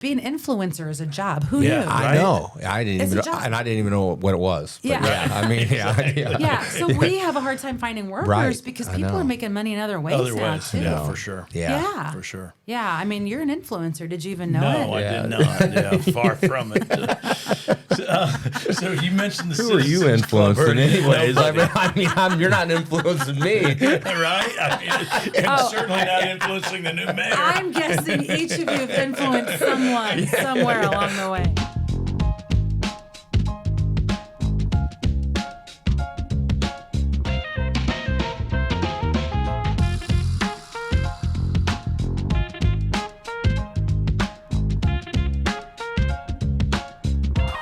being an influencer is a job. Who knew? I know. I didn't even know what it was. But yeah. So we have a hard time finding workers because people are making money in other ways now too. Yeah, for sure. Yeah, for sure. Yeah, I mean, you're an influencer. Did you even know it? No, I did not. Yeah, far from it. So you mentioned the Who are you influencing, anyways? You're not influencing me, right? I'm certainly not influencing the new mayor. I'm guessing each of you have influenced someone somewhere along the way.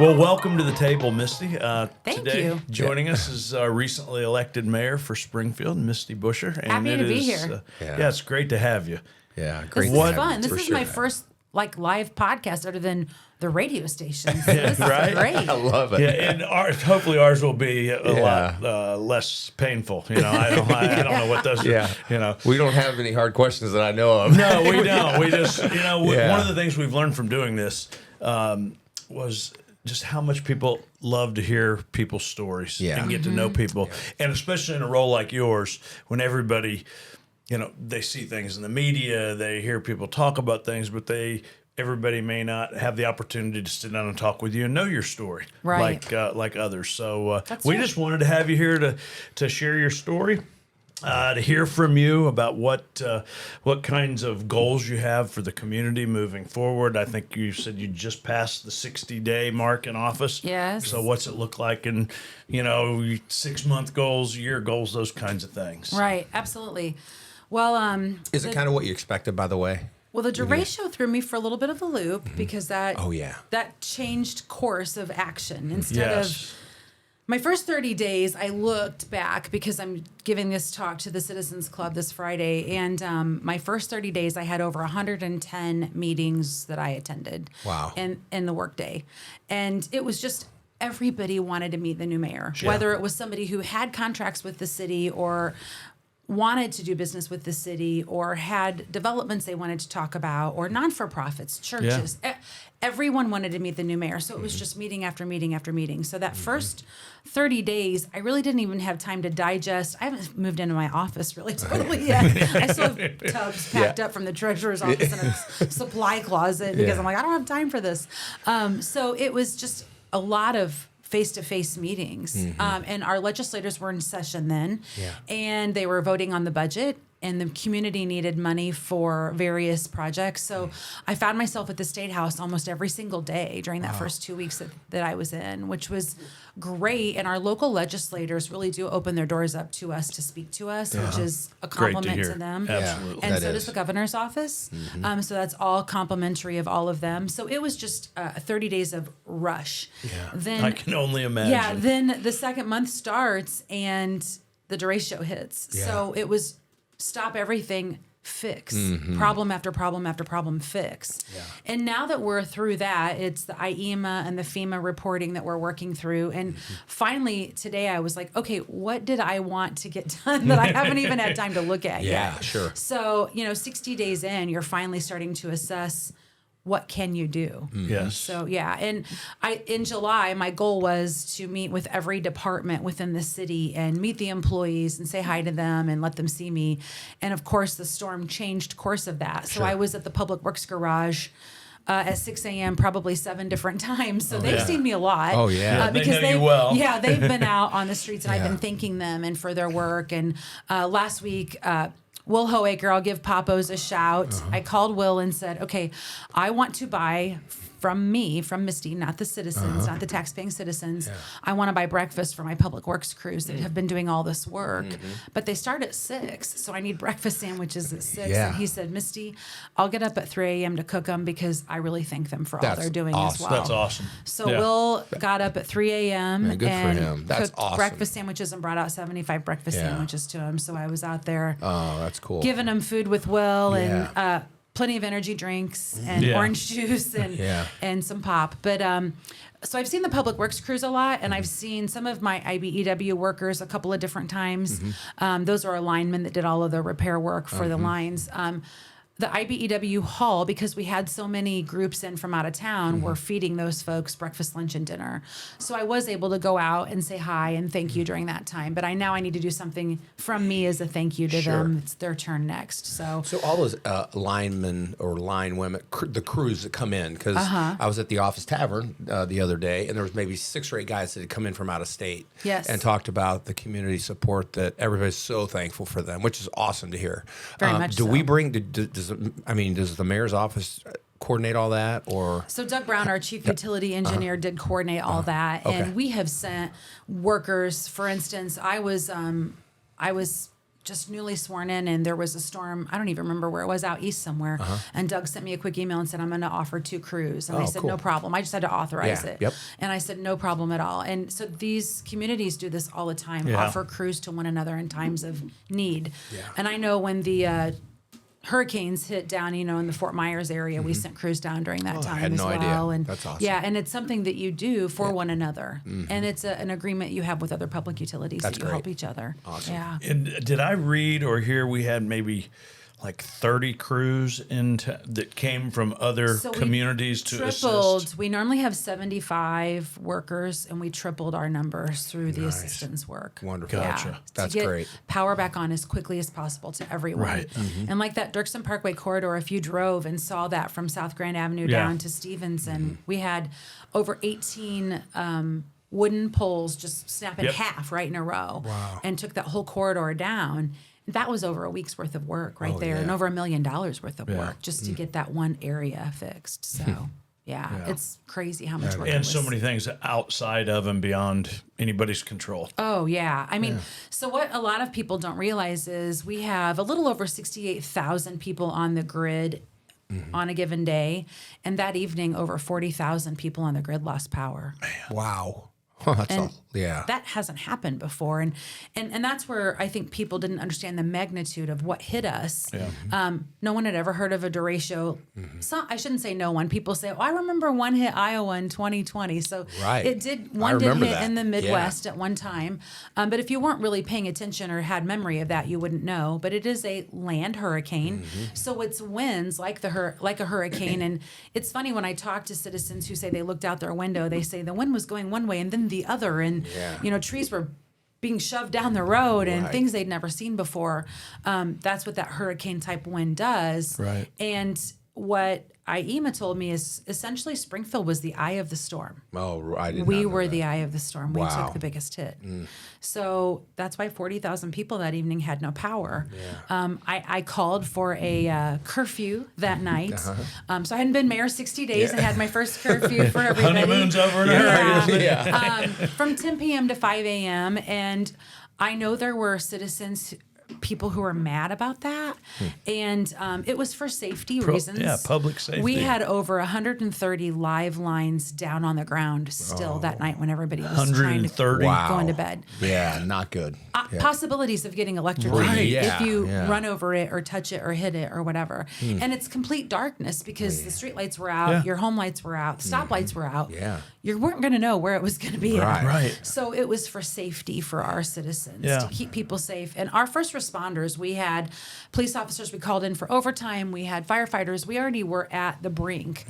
Well, welcome to the table, Misty. Thank today, you. Joining us is recently elected mayor for Springfield, Misty Buscher. And Happy to be here. It's great to have you. Yeah, great. This is fun. This is my first live podcast other than the radio station. So this right? is great. I love it. Yeah, and hopefully ours will be a lot less painful. I don't know what those. Yeah. We don't have any hard questions that I know of. No, we don't. We just one of the things we've learned from doing this was just how much people love to hear people's stories and get to know people. And especially in a role like yours, when everybody, they see things in the media, they hear people talk about things, but everybody may not have the opportunity to sit down and talk with you and know your story like others. So we just wanted to have you here to share your story. To hear from you about what kinds of goals you have for the community moving forward. I think you said you just passed the 60-day mark in office. Yes. So what's it look like in, 6-month goals, year goals, those kinds of things? Right. Absolutely. Well, is it kind of what you expected, by the way? Well, the derecho threw me for a little bit of a loop because that changed course of action instead of. My first 30 days, I looked back because I'm giving this talk to the Citizens Club this Friday. And my first 30 days, I had over 110 meetings that I attended. Wow. In the workday. And it was just everybody wanted to meet the new mayor, whether it was somebody who had contracts with the city or wanted to do business with the city or had developments they wanted to talk about or non-for-profits, churches. Everyone wanted to meet the new mayor. So it was just meeting after meeting after meeting. So that first 30 days, I really didn't even have time to digest. I haven't moved into my office really totally yet. I still have tubs packed up from the treasurer's office in a supply closet because I'm like, I don't have time for this. So it was just a lot of face-to-face meetings. And our legislators were in session then, and they were voting on the budget, and the community needed money for various projects. So I found myself at the State House almost every single day during that first 2 weeks that I was in, which was great. And our local legislators really do open their doors up to us to speak to us, which is a compliment to them. Absolutely. And so does the governor's office. So that's all complimentary of all of them. So it was just 30 days of rush. Then I can only imagine. Yeah, then the second month starts and the derecho hits. So it was stop everything, fix. Problem after problem after problem, fix. And now that we're through that, it's the IEMA and the FEMA reporting that we're working through. And finally, today I was like, okay, what did I want to get done that I haven't even had time to look at yet? Sure. So, 60 days in, you're finally starting to assess what can you do? Yes. So and in July, my goal was to meet with every department within the city and meet the employees and say hi to them and let them see me. And of course, the storm changed course of that. So I was at the Public Works garage at 6 a.m. probably 7 different times. So they've seen me a lot. Oh, yeah. Because they know you well. Yeah, they've been out on the streets and I've been thanking them and for their work. And last week, Will Hoaker, I'll give Papos a shout. I called Will and said, okay, I want to buy from Misty, not the citizens, not the taxpaying citizens. I want to buy breakfast for my public works crews that have been doing all this work. But they start at 6, so I need breakfast sandwiches at 6. And he said, Misty, I'll get up at 3 a.m. to cook them because I really thank them for all they're doing as well. That's awesome. So Will got up at 3 a.m. Good and for him. That's cooked awesome. breakfast sandwiches and brought out 75 breakfast sandwiches to him. So I was out there that's cool. giving him food with Will and plenty of energy drinks and orange juice and some pop. But so I've seen the public works crews a lot, and I've seen some of my IBEW workers a couple of different times. Those are linemen that did all of the repair work for the lines. the IBEW hall, because we had so many groups in from out of town, were feeding those folks breakfast, lunch, and dinner. So I was able to go out and say hi and thank you during that time. But I need to do something from me as a thank you to them. It's their turn next. So all those linemen or line women, the crews that come in, because I was at the Office Tavern the other day, and there was maybe 6 or 8 guys that had come in from out of state and talked about the community support that everybody's so thankful for them, which is awesome to hear. Very much do so. we bring, does the mayor's office coordinate all that, or? So Doug Brown, our chief utility engineer, did coordinate all that, and we have sent workers. For instance, I was just newly sworn in, and there was a storm. I don't even remember where it was, out east somewhere. And Doug sent me a quick email and said, I'm going to offer 2 crews. And I said, no problem. I just had to authorize it. And I said, no problem at all. And so these communities do this all the time, offer crews to one another in times of need. And I know when the hurricanes hit down, in the Fort Myers area, we sent crews down during that time I had as no well. idea. And that's awesome. Yeah, and it's something that you do for one another, and it's an agreement you have with other public utilities that you help each other. Awesome. Yeah. And did I read or hear we had maybe like 30 crews that came from other communities to assist? We normally have 75 workers, and we tripled our numbers through the assistance work. Wonderful. Gotcha. That's to get great. Power back on as quickly as possible to everyone. Right. And like that Dirksen Parkway corridor, if you drove and saw that from South Grand Avenue down to Stevenson, we had over 18 wooden poles just snap in half right in a row. Wow. And took that whole corridor down. That was over a week's worth of work right there, and over $1 million worth of work just to get that one area fixed. So, it's crazy how much work. And so many things outside of and beyond anybody's control. Oh, yeah. I mean, so what a lot of people don't realize is we have a little over 68,000 people on the grid on a given day. And that evening, over 40,000 people on the grid lost power. Wow. That's all. Yeah. That hasn't happened before. And that's where I think people didn't understand the magnitude of what hit us. Yeah. No one had ever heard of a derecho. So I shouldn't say no one. People say, I remember one hit Iowa in 2020. So one did hit in the Midwest at one time. But if you weren't really paying attention or had memory of that, you wouldn't know. But it is a land hurricane. So it's winds like a hurricane. And it's funny when I talk to citizens who say they looked out their window, they say the wind was going one way and then the other. And trees were being shoved down the road and things they'd never seen before. That's what that hurricane type wind does. Right. And what IEMA told me is essentially Springfield was the eye of the storm. Oh, I didn't. We were the eye of the storm. We Wow. took the biggest hit. So that's why 40,000 people that evening had no power. Yeah. I called for a curfew that night. So I hadn't been mayor 60 days. I had my first curfew for everybody. Honeymoon's over in a hurry, isn't it? From 10 p.m. to 5 a.m. And I know there were people who were mad about that. And it was for safety reasons. Yeah, public safety. We had over 130 live lines down on the ground still that night when everybody was trying to 130? go into bed. Yeah, not good. Possibilities of getting electrocuted Right, yeah, if you yeah. run over it or touch it or hit it or whatever. And it's complete darkness because the street lights were out, your home lights were out, stop lights were out. Yeah. You weren't going to know where it was going to be at. Right. So it was for safety for our citizens Yeah. to keep people safe. And our first responders, we had police officers we called in for overtime. We had firefighters. We already were at the brink.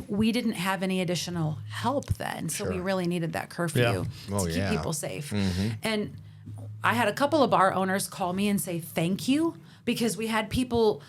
We didn't have any additional help then. So we really needed that curfew to keep people safe. And I had a couple of bar owners call me and say thank you because we had people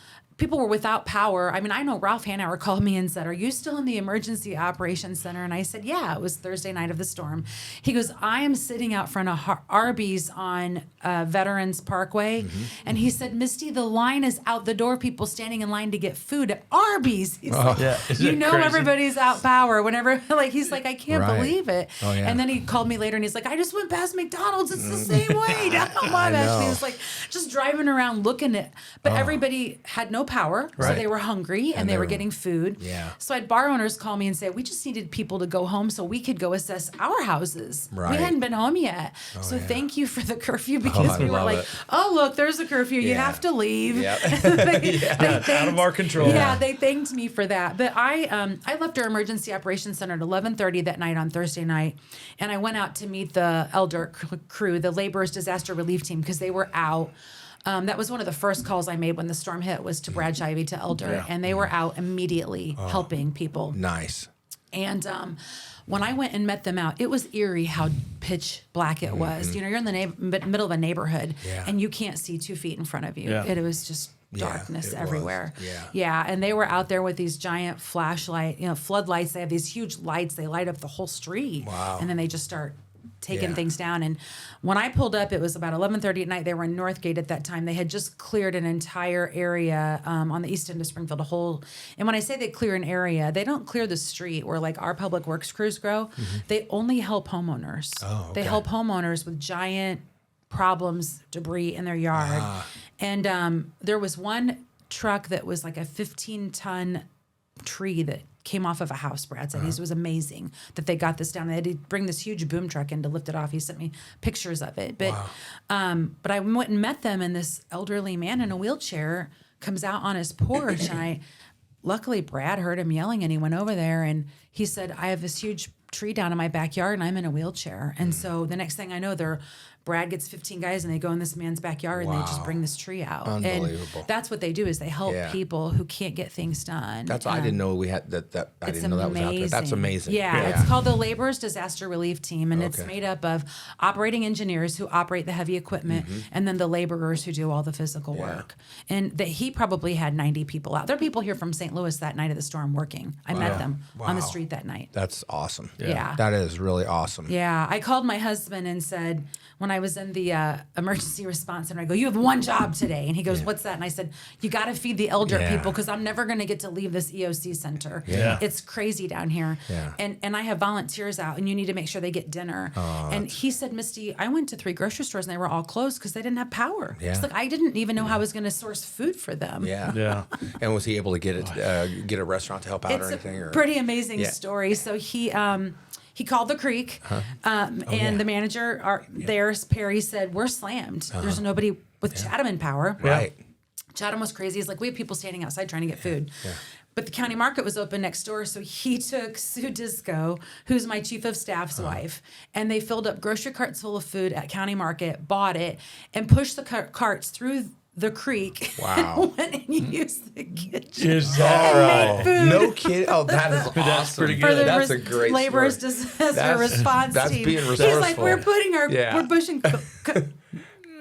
were without power. I mean, I know Ralph Hanauer called me and said, "Are you still in the emergency operations center?" And I said, "Yeah, it was Thursday night of the storm." He goes, "I am sitting out front of Arby's on Veterans Parkway." And he said, "Misty, the line is out the door, people standing in line to get food at Arby's." He's like, Isn't you it know crazy? everybody's out power whenever, he's like, "I can't Right. believe it." Oh, yeah. And then he called me later and he's like, "I just went past McDonald's. It's the same way down on my know. He was like, just driving around looking at, but everybody had no power. So Right. they were hungry and they were getting food. Yeah. So I had bar owners call me and say, we just needed people to go home so we could go assess our houses. Right. We hadn't been home yet. So thank you for the curfew because I we were love like, it. oh, look, there's a curfew. You Yeah. have to leave. Yep. Out of our control. Yeah, they thanked me for that. But I left our emergency operations center at 11:30 that night on Thursday night, and I went out to meet the elder crew, the laborers disaster relief team, because they were out. That was one of the first calls I made when the storm hit, was to Brad Shivey, to Elder, and they were out immediately helping people. Nice. And when I went and met them out, it was eerie how pitch black it was. You're in the middle of a neighborhood, and you can't see 2 feet in front of you. Yeah. It was just darkness everywhere. Yeah. And they were out there with these giant floodlights. They have these huge lights. They light up the whole street. Wow. And then they just start taking things down. And when I pulled up, it was about 11:30 at night. They were in Northgate at that time. They had just cleared an entire area on the east end of Springfield, and when I say they clear an area, they don't clear the street where like our public works crews grow. They only help homeowners. They help homeowners with giant problems, debris in their yard. And there was one truck that was like a 15-ton tree that came off of a house, Brad said. It was amazing that they got this down. They had to bring this huge boom truck in to lift it off. He sent me pictures of it. But but I went and met them, and this elderly man in a wheelchair comes out on his porch. And luckily Brad heard him yelling, and he went over there, and he said, I have this huge tree down in my backyard, and I'm in a wheelchair. And so the next thing I know, Brad gets 15 guys, and they go in this man's backyard, and they just bring this tree out. Unbelievable. And that's what they do, is they help people who can't get things done. That's I didn't know we had that. I didn't know that was out there. That's amazing. Yeah, it's called the Laborers Disaster Relief Team, and it's made up of operating engineers who operate the heavy equipment, and then the laborers who do all the physical work. And he probably had 90 people out. There are people here from St. Louis that night of the storm working. I met them on the street that night. That's awesome. Yeah. That is really awesome. Yeah. I called my husband and said, when I was in the emergency response center, I go, you have one job today. And he goes, what's that? And I said, you got to feed the elder people, because I'm never going to get to leave this EOC center. Yeah. It's crazy down here. Yeah. And I have volunteers out, and you need to make sure they get dinner. And he said, Misty, I went to 3 grocery stores, and they were all closed because they didn't have power. Yeah. It's like, I didn't even know how I was going to source food for them. Yeah. Yeah. And was he able to get a restaurant to help out It's or anything? a pretty amazing story. So he called the creek, and the manager there, Perry, said, we're slammed. There's nobody with Chatham in power. Right. Chatham was crazy. He's like, we have people standing outside trying to get food. Yeah. But the county market was open next door, so he took Sue Disco, who's my chief of staff's wife, and they filled up grocery carts full of food at county market, bought it, and pushed the carts through the creek. Wow. And went and used the kitchen. Is that right? Food. No kidding. Oh, that is awesome. That's pretty For good. the That's a great laborers story. disaster response that's team. being He's resourceful. like, we're putting we're pushing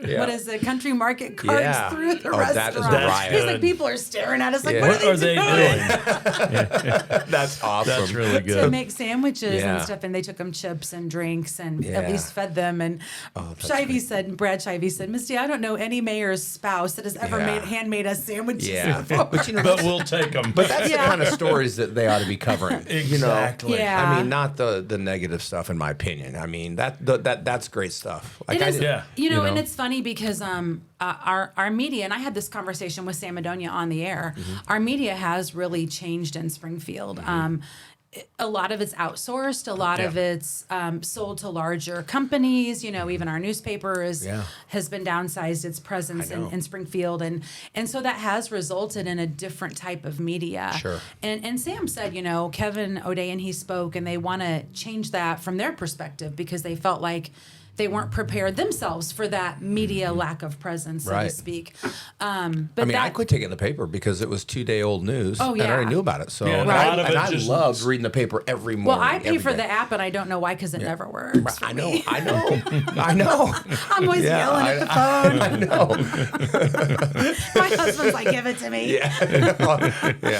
what is it, country market carts through the that is restaurant. riot. He's like, people are staring at us like, Yeah. what are they doing? That's awesome. That's really To good. make sandwiches Yeah. and stuff, and they took them chips and drinks and Yeah. at least fed them. And Brad Shivey said, Misty, I don't know any mayor's spouse that has ever handmade us sandwiches Yeah. before. But we'll take them. But that's the kind of stories that they ought to be covering. Exactly. Yeah. I mean, not the negative stuff, in my opinion. I mean, that's great stuff. Like It is, Yeah. and it's funny because our media, and I had this conversation with Sam Madonia on the air, our media has really changed in Springfield. A lot of it's outsourced. A lot of it's sold to larger companies. Even our newspaper has been downsized its presence in Springfield, and so that has resulted in a different type of media. Sure. And Sam said, Kevin O'Day and he spoke, and they want to change that from their perspective because they felt like they weren't prepared themselves for that media lack of presence, so to speak. But I quit taking the paper because it was 2-day-old news. Oh, And I yeah. already knew about it. So Yeah, and a lot I, of and it I just- loved reading the paper every morning. well, I pay every for day. the app, and I don't know why, because it never works. For I know, me. I know. I'm always yelling at the phone. I know. My husband's like, give it to me. Yeah,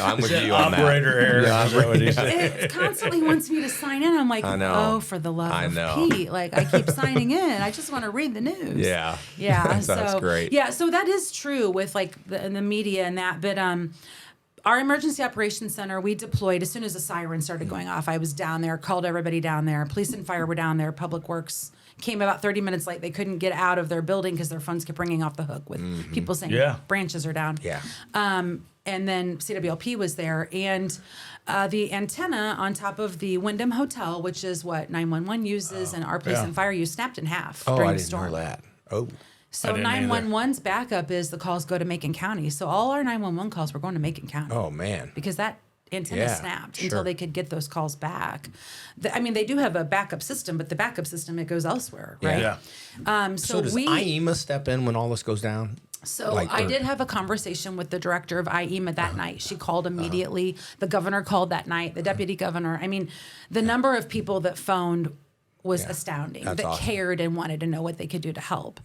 I'm with you on that. Operator error. Yeah, Is that what he said? It constantly wants me to sign in. I'm like, I know. oh, for the love I of know. Pete. Like, I keep signing in. I just want to read the news. Yeah. Yeah. That's great. Yeah. So that is true with like the media and that. But our emergency operations center, we deployed as soon as the siren started going off. I was down there, called everybody down there. Police and fire were down there. Public Works came about 30 minutes late. They couldn't get out of their building because their phones kept ringing off the hook with people saying branches are down. Yeah. And then CWLP was there, and the antenna on top of the Wyndham Hotel, which is what 911 uses and our police and fire use, snapped in half Oh, during I the didn't storm. know that. Oh. So didn't either. 911's backup is the calls go to Macon County. So all our 911 calls were going to Macon County. Oh, man. Because that antenna Yeah, snapped sure. until they could get those calls back. They do have a backup system, but the backup system, it goes elsewhere, right? Yeah. So does we IEMA step in when all this goes down? So I did have a conversation with the director of IEMA that night. She called immediately. The governor called that night, the deputy governor. I mean, the number of people that phoned was astounding, that awesome. Cared and wanted to know what they could do to help.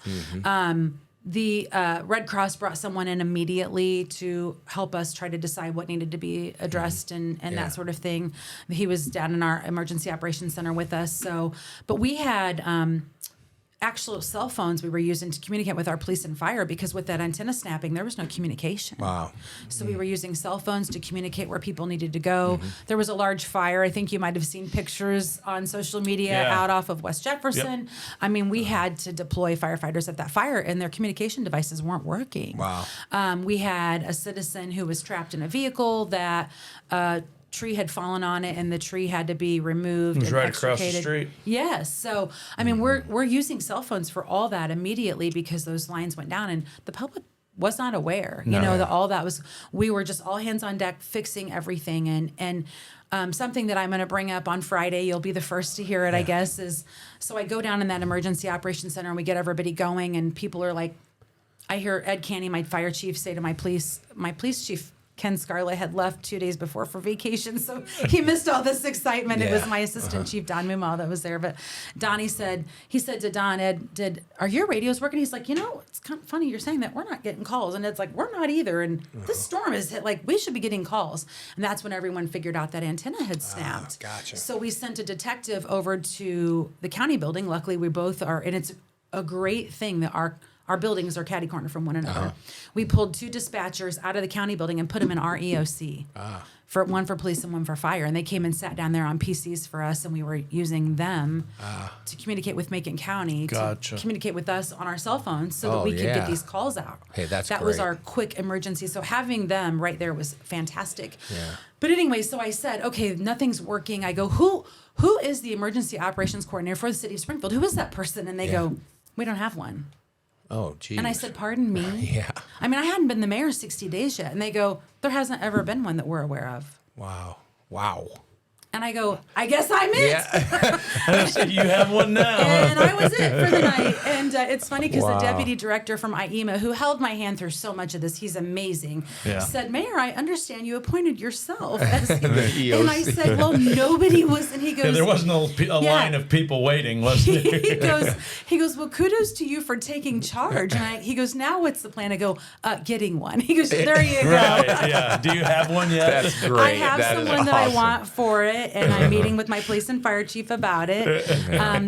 The Red Cross brought someone in immediately to help us try to decide what needed to be addressed and that sort of thing. He was down in our emergency operations center with us. So, but we had actual cell phones we were using to communicate with our police and fire, because with that antenna snapping, there was no communication. Wow. So we were using cell phones to communicate where people needed to go. There was a large fire. I think you might have seen pictures on social media out off of West Jefferson. Yep. I mean, we had to deploy firefighters at that fire, and their communication devices weren't working. Wow. We had a citizen who was trapped in a vehicle that tree had fallen on it, and the tree had to be removed. It was and right across the extricated. street. Yes. So, I mean, we're using cell phones for all that immediately because those lines went down, and the public was not aware. You know, that all that was, we were just all hands on deck fixing everything. And something that I'm going to bring up on Friday, you'll be the first to hear it, I guess, is, so I go down in that emergency operations center and we get everybody going, and people are like, I hear Ed Canny, my fire chief, say to my police chief, Ken Scarlett, had left 2 days before for vacation, so he missed all this excitement. It was my assistant chief, Don Mumal, that was there. But Donnie said to Don, Ed, are your radios working? He's like, it's kind of funny you're saying that. We're not getting calls. And Ed's like, we're not either. And this storm has hit, like, we should be getting calls. And that's when everyone figured out that antenna had snapped. Gotcha. So we sent a detective over to the county building. Luckily, we both are, and it's a great thing that our buildings are catty corner from one another. We pulled 2 dispatchers out of the county building and put them in our EOC. One for police and one for fire. And they came and sat down there on PCs for us, and we were using them to communicate with Macon County, to communicate with us on our cell phones so that we could get these calls out. Hey, that great. Was our quick emergency. So having them right there was fantastic. But anyway, so I said, okay, nothing's working. I go, who is the emergency operations coordinator for the city of Springfield? Who is that person? And they go, we don't have one. Oh, geez. And I said, pardon me? Yeah. I mean, I hadn't been the mayor 60 days yet. And they go, there hasn't ever been one that we're aware of. Wow. And I go, I guess I'm it. Yeah. You have one now. And I was it for the night. And it's funny because the deputy director from IEMA, who held my hand through so much of this, he's amazing, said, Mayor, I understand you appointed yourself. As and I said, well, nobody was. And he goes, there wasn't a line of people waiting, was there? he goes, well, kudos to you for taking charge. And he goes, now what's the plan? I go, getting one. He goes, there you go. Right, yeah. Do you have one yet? That's great. I have someone that I want for it. And I'm meeting with my police and fire chief about it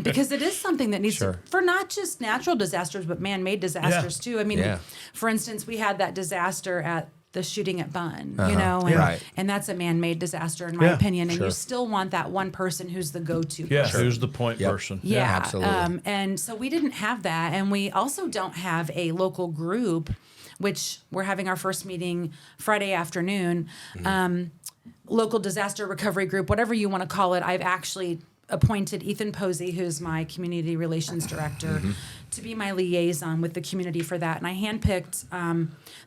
because it is something that needs to, for not just natural disasters, but man-made disasters too. I mean, for instance, we had that disaster at the shooting at Bunn, and that's a man-made disaster in my opinion. And you still want that one person who's the go-to person. Who's the point person. Yeah, absolutely. And so we didn't have that. And we also don't have a local group, which we're having our first meeting Friday afternoon. Local disaster recovery group, whatever you want to call it. I've actually appointed Ethan Posey, who's my community relations director, to be my liaison with the community for that. And I handpicked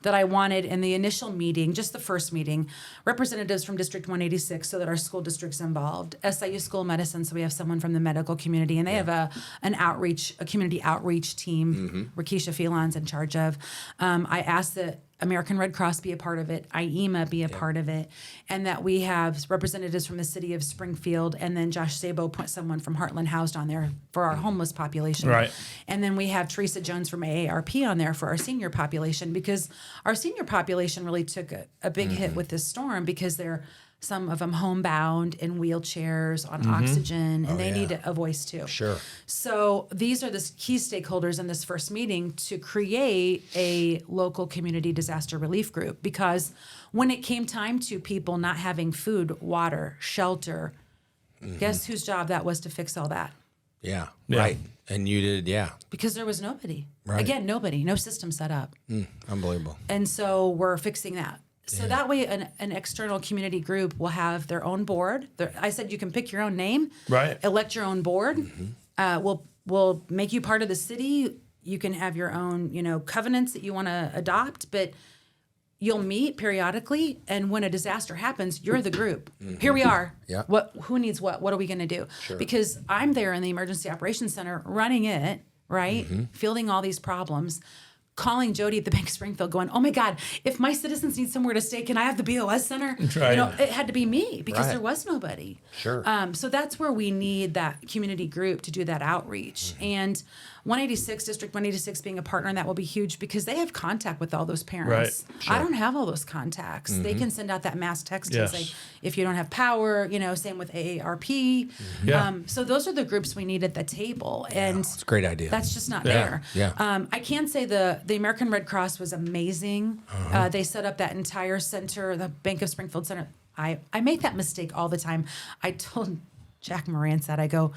that I wanted in the initial meeting, just the first meeting, representatives from District 186 so that our school district's involved, SIU School of Medicine, so we have someone from the medical community, and they have a community outreach team, Rakisha Phelan's in charge of. I asked that American Red Cross be a part of it, IEMA be a part of it, and that we have representatives from the city of Springfield, and then Josh Sabo put someone from Heartland housed on there for our homeless population. Right. And then we have Teresa Jones from AARP on there for our senior population, because our senior population really took a big hit with this storm because they're some of them homebound in wheelchairs on oxygen, and they need a voice too. Sure. So these are the key stakeholders in this first meeting to create a local community disaster relief group, because when it came time to people not having food, water, shelter, guess whose job that was to fix all that? Yeah. Right. And you did, Because there was nobody. Right. Again, nobody, no system set up. Unbelievable. And so we're fixing that. So that way an external community group will have their own board. I said you can pick your own name, elect your own board. We'll make you part of the city. You can have your own, covenants that you want to adopt, but you'll meet periodically. And when a disaster happens, you're the group. Here we are. Yeah. Who needs what? What are we going to do? Sure. Because I'm there in the emergency operations center running it, right? Fielding all these problems, calling Jody at the Bank of Springfield going, oh my God, if my citizens need somewhere to stay, can I have the BOS Center? Right. You know, it had to be me because there was nobody. Sure. So that's where we need that community group to do that outreach. And 186, District 186 being a partner, and that will be huge because they have contact with all those parents. Right. Sure. I don't have all those contacts. They can send out that mass text and say, if you don't have power, you know, same with AARP. So those are the groups we need at the table. And it's a great idea. That's just not there. Yeah. I can say the American Red Cross was amazing. They set up that entire center, the Bank of Springfield Center. I make that mistake all the time. I told Jack Moran I go,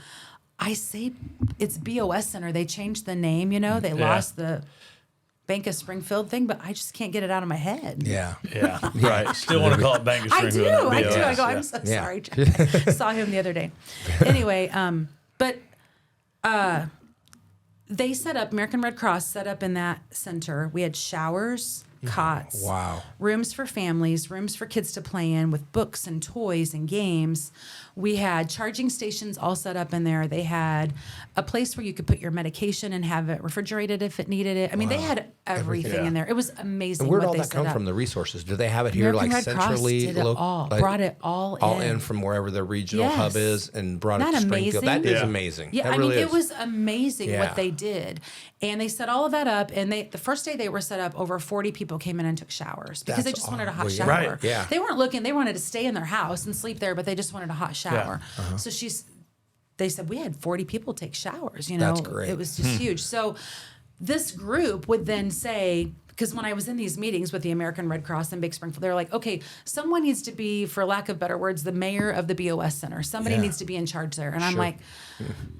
I say it's BOS Center. They changed the name, you know. They lost the Bank of Springfield thing, but I just can't get it out of my head. Yeah. Right. Still want to call it Bank of Springfield. I do. I go, I'm so sorry, Jack. I saw him the other day. Anyway, but they set up, American Red Cross set up in that center. We had showers, cots, rooms for families, rooms for kids to play in with books and toys and games. We had charging stations all set up in there. They had a place where you could put your medication and have it refrigerated if it needed it. I mean, they had everything in there. It was amazing. And where did what all they that set come up. from? The resources? Do they have it here, American like Red Cross centrally? did it all, brought it all in from wherever the regional hub is, and brought it to Springfield. Amazing? That is amazing. Yeah, that I really mean, is. it was amazing what they did, and they set all of that up. And the first day they were set up, over 40 people came in and took showers because they just wanted a hot shower. Right. Yeah. They weren't looking; they wanted to stay in their house and sleep there, but they just wanted a hot shower. So they said we had 40 people take showers. You know, That's great. It was just huge. So this group would then say, because when I was in these meetings with the American Red Cross in Big Springfield, they're like, okay, someone needs to be, for lack of better words, the mayor of the BOS Center. Somebody needs to be in charge there. And I'm like,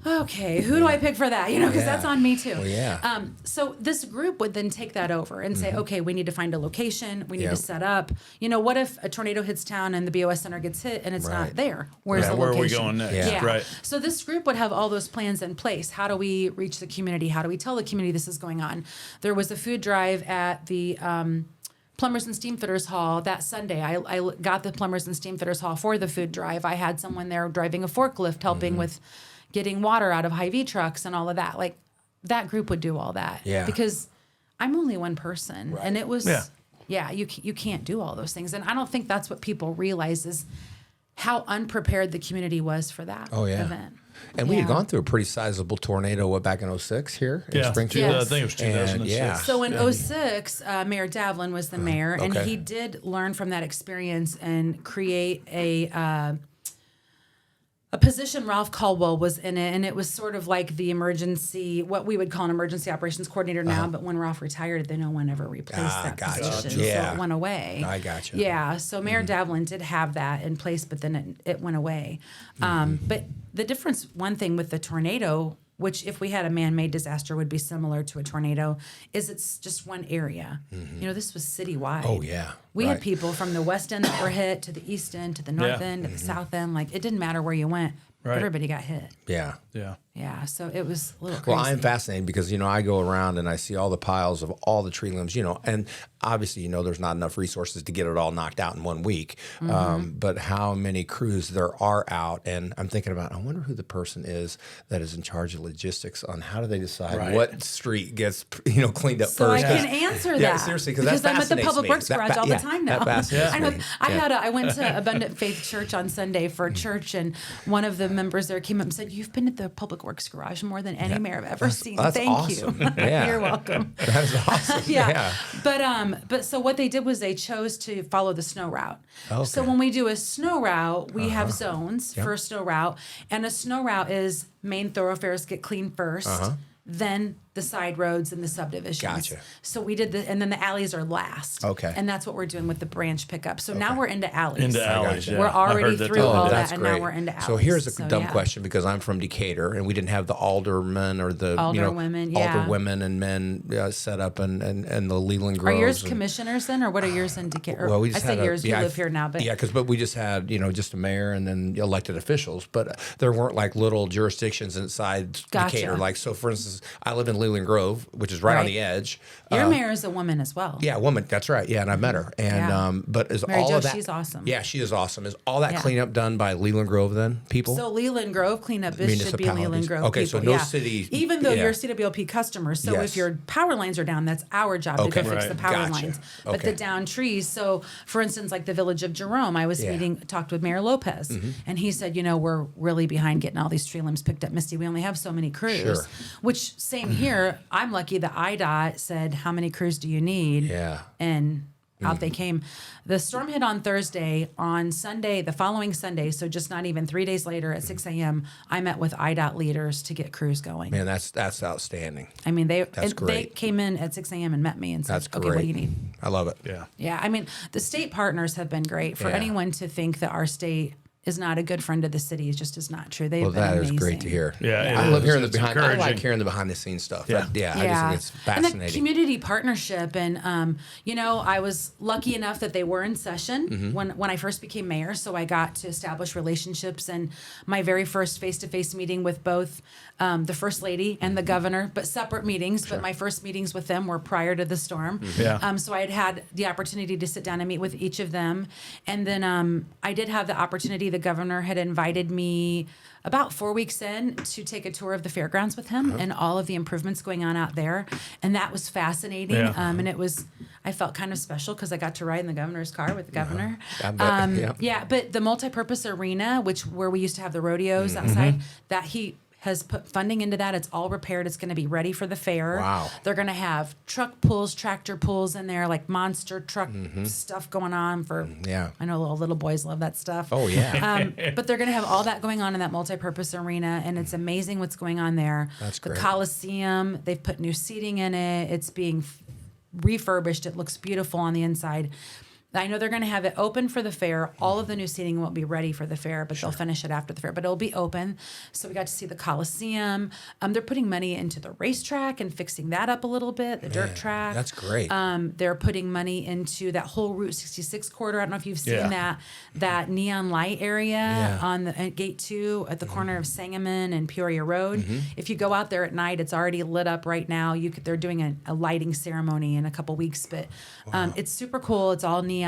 okay, who do I pick for that? You know, because that's on me too. Well, so this group would then take that over and say, okay, we need to find a location. We need to set up. You know, what if a tornado hits town and the BOS Center gets hit and it's not there? Where's the where location? are we going next? Yeah. Right. So this group would have all those plans in place. How do we reach the community? How do we tell the community this is going on? There was a food drive at the Plumbers and Steamfitters Hall that Sunday. I got the Plumbers and Steamfitters Hall for the food drive. I had someone there driving a forklift, helping with getting water out of Hy-Vee trucks and all of that. Like, that group would do all that. Yeah. Because I'm only one person. And it was, you can't do all those things. And I don't think that's what people realize is how unprepared the community was for that event. And we had gone through a pretty sizable tornado back in 06 here in Springfield. Yes. I think it was 2006. So in 06, Mayor Davlin was the mayor, and he did learn from that experience and create a position. Ralph Caldwell was in it, and it was sort of like the emergency, what we would call an emergency operations coordinator now, but when Ralph retired, then no one ever replaced that position. So it went away. I gotcha. Yeah, so Mayor Davlin did have that in place, but then it went away. But the difference, one thing with the tornado, which if we had a man-made disaster would be similar to a tornado, is it's just one area. You know, this was citywide. Oh, yeah. We had people from the west end that were hit to the east end, to the north end, to the south end. Like, it didn't matter where you went. Everybody got hit. Yeah. Yeah, so it was a little crazy. Well, I'm fascinated because, you know, I go around and I see all the piles of all the tree limbs, you know, and obviously, you know, there's not enough resources to get it all knocked out in 1 week. But how many crews there are out. And I'm thinking about, I wonder who the person is that is in charge of logistics on how do they decide what street gets, you know, cleaned up so first. I can answer that. Yeah, seriously, because I'm at the Public Works Garage all the time now. That fascinates me. I went to Abundant Faith Church on Sunday for church, and one of the members there came up and said, "You've been at the Public Works Garage more than any mayor I've ever seen. That's Thank awesome. you. Yeah. You're welcome." That is awesome. But so what they did was they chose to follow the snow route. Okay. So when we do a snow route, we have zones for a snow route, and a snow route is main thoroughfares get cleaned first, then the side roads and the subdivisions. Gotcha. So we did and then the alleys are last. Okay. And that's what we're doing with the branch pickup. So now we're into alleys. Into alleys, We're already through all that, and now we're into alleys. So here's a dumb question, because I'm from Decatur, and we didn't have the aldermen or the Alderwomen, alderwomen and men set up and the Leland Groves. Are yours commissioners then, or what are yours in Decatur? Well, we just I say yours. You live here now, but but we just had just a mayor and then elected officials, but there weren't like little jurisdictions inside Decatur. Like, so for instance, I live in Leland Grove, which is right on the edge. Your mayor is a woman as well. Yeah, a woman. That's right. Yeah, and I met her. And but is Mary all Jo, of that? she's awesome. Yeah, she is awesome. Is all that cleanup done by Leland Grove then? People. So Leland Grove cleanup should be Leland Grove. Okay, people. so no city. Even though you're a CWLP customer, so if your power lines are down, that's our job to go fix the power lines. But the down trees. So for instance, like the village of Jerome, I was talked with Mayor Lopez, and he said, we're really behind getting all these tree limbs picked up. Misty, we only have so many crews. Which same here. I'm lucky that IDOT said, how many crews do you need? Yeah. And out they came. The storm hit on Thursday. On Sunday, the following Sunday, so just not even 3 days later at 6 a.m., I met with IDOT leaders to get crews going. Man, that's outstanding. I mean, they great. came in at 6 a.m. and met me and said, That's great. okay, what do you need? I love it. Yeah. Yeah, I mean, the state partners have been great. For anyone to think that our state is not a good friend of the city is not true. They've been that amazing. is great to hear. Yeah, I love hearing the it's behind. I like encouraging. hearing the behind the scenes stuff. Yeah. I just think it's fascinating. And the community partnership, and I was lucky enough that they were in session when I first became mayor, so I got to establish relationships. And my very first face-to-face meeting with both the first lady and the governor, but separate meetings. But my first meetings with them were prior to the storm. Yeah. So I had the opportunity to sit down and meet with each of them, and then I did have the opportunity. The governor had invited me about 4 weeks in to take a tour of the Fairgrounds with him and all of the improvements going on out there. And that was fascinating. Yeah. And I felt kind of special because I got to ride in the governor's car with the governor. I bet, Yeah, but the multipurpose arena, where we used to have the rodeos outside, that he has put funding into that. It's all repaired. It's going to be ready for the fair. Wow. They're going to have truck pulls, tractor pulls in there, like monster truck stuff going on for, I know little boys love that stuff. Oh, yeah. But they're going to have all that going on in that multipurpose arena, and it's amazing what's going on there. That's great. The Coliseum, they've put new seating in it. It's being refurbished. It looks beautiful on the inside. I know they're going to have it open for the fair. All of the new seating won't be ready for the fair, but they'll finish it after the fair. But it'll be open. So we got to see the Coliseum. They're putting money into the racetrack and fixing that up a little bit, the dirt track. That's great. They're putting money into that whole Route 66 corridor. I don't know if you've seen that neon light area on the at Gate 2 at the corner of Sangamon and Peoria Road. If you go out there at night, it's already lit up right now. They're doing a lighting ceremony in a couple weeks, but it's super cool. It's all neon.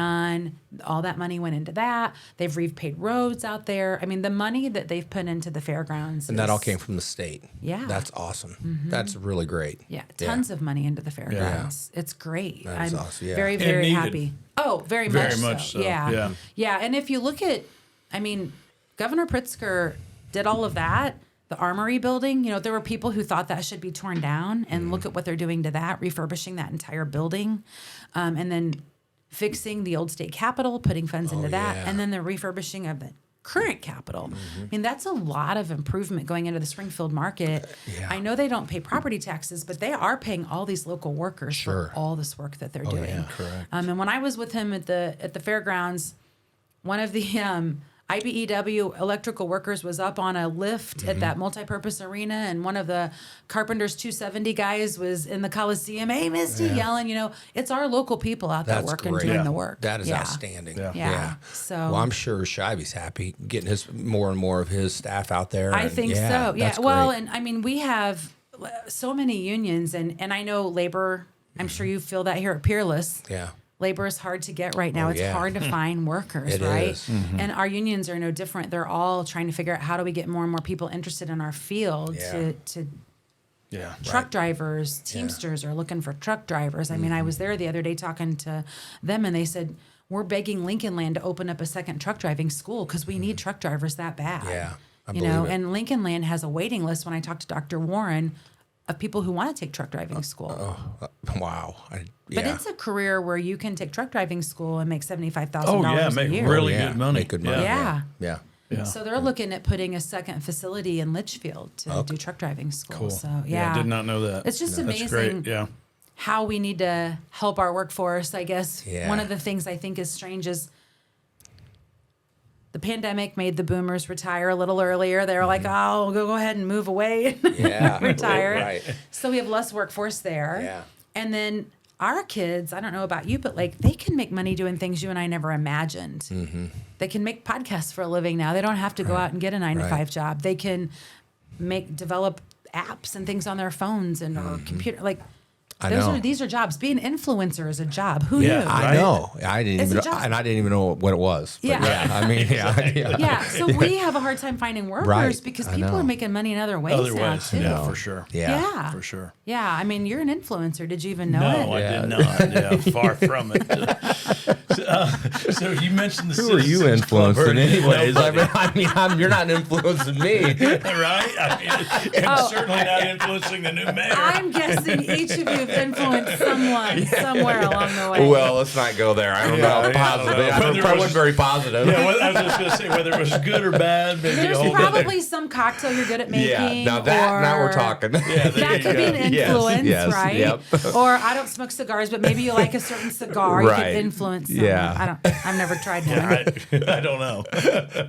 All that money went into that. They've repaved roads out there. I mean, the money that they've put into the fairgrounds. And that all came from the state. Yeah. That's awesome. That's really great. Yeah, tons of money into the fairgrounds. It's great. That is I'm awesome. Yeah. very, And very needed. happy. Oh, very much so. Yeah. Yeah, and if you look at, Governor Pritzker did all of that. The Armory building, there were people who thought that should be torn down, and look at what they're doing to that, refurbishing that entire building, and then fixing the old state capitol, putting funds into that, and then the refurbishing of the current capitol. I mean, that's a lot of improvement going into the Springfield market. I know they don't pay property taxes, but they are paying all these local workers for all this work that they're doing. Yeah. Correct. And when I was with him at the fairgrounds, one of the IBEW electrical workers was up on a lift at that multipurpose arena, and one of the Carpenters 270 guys was in the Coliseum. Hey, Misty, yelling. It's our local people out there That's working, great. doing the work. That is outstanding. Yeah. So, well, I'm sure Shivy's happy getting more and more of his staff out there. I think so. Yeah. That's Well, great. and we have so many unions, and I know labor. I'm sure you feel that here at Peerless. Yeah. Labor is hard to get right now. It's hard to find workers, It right? is. And our unions are no different. They're all trying to figure out how do we get more and more people interested in our field to truck drivers, Teamsters are looking for truck drivers. I mean, I was there the other day talking to them, and they said, we're begging Lincoln Land to open up a second truck driving school because we need truck drivers that bad. Yeah, I believe it. And Lincoln Land has a waiting list when I talked to Dr. Warren of people who want to take truck driving school. Wow. But it's a career where you can take truck driving school and make $75,000 a make year. really good money. Make good money. Yeah. Yeah. So they're looking at putting a second facility in Litchfield to do truck driving school. Cool. So I did not know that. It's just That's amazing great. Yeah. how we need to help our workforce. I guess Yeah. one of the things I think is strange is the pandemic made the boomers retire a little earlier. They were like, oh, go ahead and move away and retire. Right. So we have less workforce there. Yeah. And then our kids, I don't know about you, but they can make money doing things you and I never imagined. They can make podcasts for a living now. They don't have to go out and get a 9-to-5 job. They can develop apps and things on their phones and or computer. Like know. These are jobs. Being an influencer is a job. Who knew? I know. I didn't even know what it was. But I mean, yeah. So we have a hard time finding workers because people are making money in other ways now too. Yeah, for sure. Yeah, for sure. Yeah, I mean, you're an influencer. Did you even know it? No, I did not. Yeah, far from it. So you mentioned the Who are you influencing anyways? I mean, you're not influencing me. Right? And certainly not influencing the new mayor. I'm guessing each of you have influenced someone somewhere along the way. Well, let's not go there. I don't know. Positive. I probably wasn't very positive. Yeah, I was just going to say whether it was good or bad. Maybe there's probably some cocktail you're good at making. Yeah, now we're talking. Yeah, that could be an influence, yes, right? Yep. Or I don't smoke cigars, but maybe you like a certain cigar. You could influence someone. Yeah. I've never tried one. I don't know.